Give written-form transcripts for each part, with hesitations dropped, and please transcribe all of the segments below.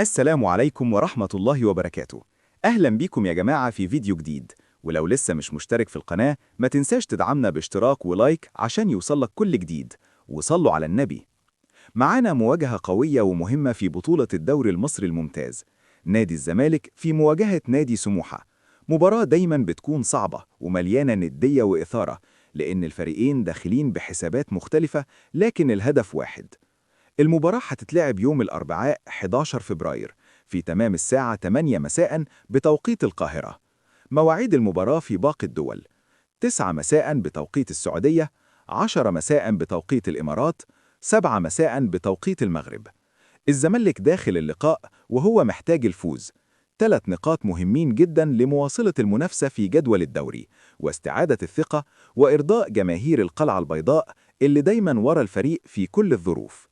السلام عليكم ورحمة الله وبركاته. أهلا بيكم يا جماعة في فيديو جديد. ولو لسه مش مشترك في القناة ما تنساش تدعمنا باشتراك ولايك عشان يوصلك كل جديد. وصلوا على النبي. معانا مواجهة قوية ومهمة في بطولة الدوري المصري الممتاز. نادي الزمالك في مواجهة نادي سموحة. مباراة دايما بتكون صعبة ومليانة ندية وإثارة، لأن الفريقين داخلين بحسابات مختلفة لكن الهدف واحد. المباراة هتتلعب يوم الأربعاء 11 فبراير في تمام الساعة 8 مساء بتوقيت القاهرة. مواعيد المباراة في باقي الدول: 9 مساء بتوقيت السعودية، 10 مساء بتوقيت الإمارات، 7 مساء بتوقيت المغرب. الزمالك داخل اللقاء وهو محتاج الفوز. 3 نقاط مهمين جدا لمواصلة المنافسة في جدول الدوري واستعادة الثقة وإرضاء جماهير القلعة البيضاء اللي دايما ورا الفريق في كل الظروف.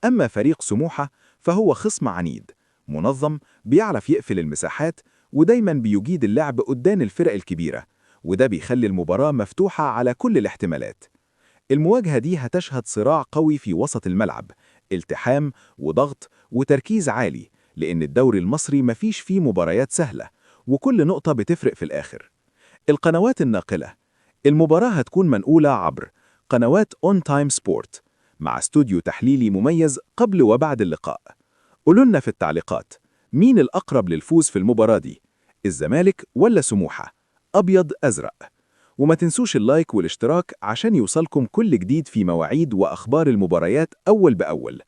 أما فريق سموحة فهو خصم عنيد، منظم، بيعرف يقفل المساحات ودايما بيجيد اللعب قدام الفرق الكبيرة، وده بيخلي المباراة مفتوحة على كل الاحتمالات. المواجهة دي هتشهد صراع قوي في وسط الملعب، التحام وضغط وتركيز عالي، لأن الدوري المصري مفيش فيه مباريات سهلة وكل نقطة بتفرق في الآخر. القنوات الناقلة: المباراة هتكون منقولة عبر قنوات On Time Sport مع استوديو تحليلي مميز قبل وبعد اللقاء. قولوا لنا في التعليقات مين الأقرب للفوز في المباراة دي، الزمالك ولا سموحة، أبيض أزرق؟ وما تنسوش اللايك والاشتراك عشان يوصلكم كل جديد في مواعيد وأخبار المباريات أول بأول.